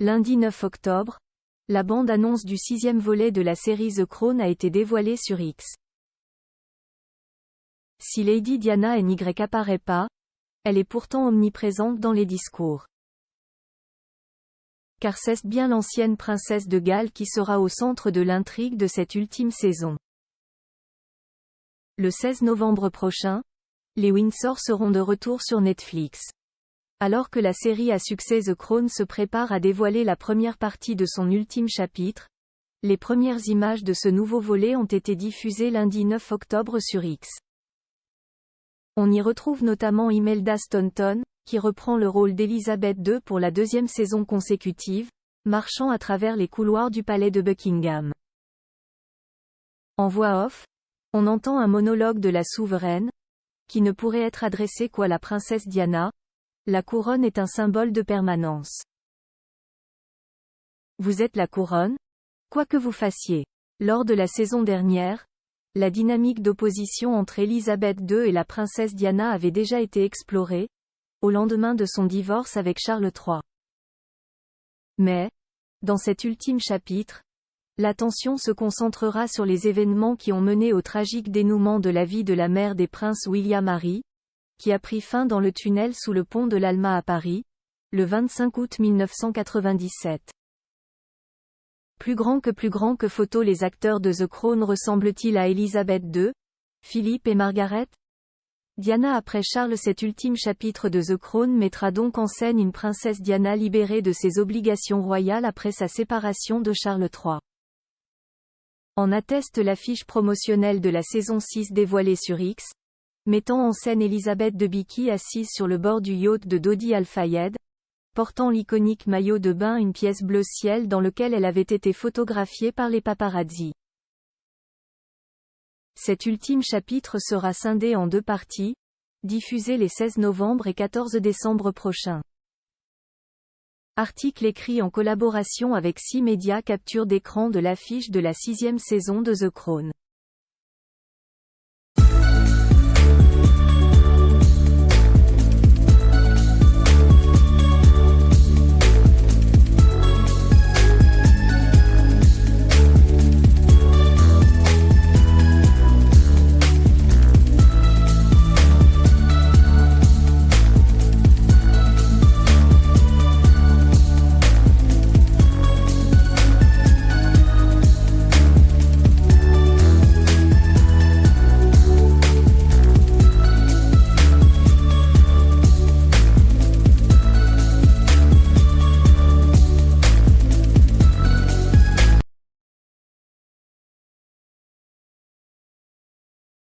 Lundi 9 octobre, la bande-annonce du 6e volet de la série The Crown a été dévoilée sur X. Si Lady Diana n'y apparaît pas, elle est pourtant omniprésente dans les discours. Car c'est bien l'ancienne princesse de Galles qui sera au centre de l'intrigue de cette ultime saison. Le 16 novembre prochain, les Windsor seront de retour sur Netflix. Alors que la série à succès The Crown se prépare à dévoiler la première partie de son ultime chapitre, les premières images de ce nouveau volet ont été diffusées lundi 9 octobre sur X. On y retrouve notamment Imelda Staunton, qui reprend le rôle d'Elizabeth II pour la deuxième saison consécutive, marchant à travers les couloirs du palais de Buckingham. En voix off, on entend un monologue de la souveraine, qui ne pourrait être adressé qu'à la princesse Diana. La couronne est un symbole de permanence. Vous êtes la couronne? Quoi que vous fassiez. Lors de la saison dernière, la dynamique d'opposition entre Elisabeth II et la princesse Diana avait déjà été explorée, au lendemain de son divorce avec Charles III. Mais, dans cet ultime chapitre, l'attention se concentrera sur les événements qui ont mené au tragique dénouement de la vie de la mère des princes William-Harry, qui a pris fin dans le tunnel sous le pont de l'Alma à Paris, le 25 août 1997. Plus grand que photo, les acteurs de The Crown ressemblent-ils à Elisabeth II, Philippe et Margaret? Diana après Charles. Cet ultime chapitre de The Crown mettra donc en scène une princesse Diana libérée de ses obligations royales après sa séparation de Charles III. En atteste l'affiche promotionnelle de la saison 6 dévoilée sur X, mettant en scène Elisabeth Debicki assise sur le bord du yacht de Dodi Al-Fayed, portant l'iconique maillot de bain, une pièce bleu ciel dans lequel elle avait été photographiée par les paparazzi. Cet ultime chapitre sera scindé en deux parties, diffusées les 16 novembre et 14 décembre prochains. Article écrit en collaboration avec 6 médias. Capture d'écran de l'affiche de la 6e saison de The Crown.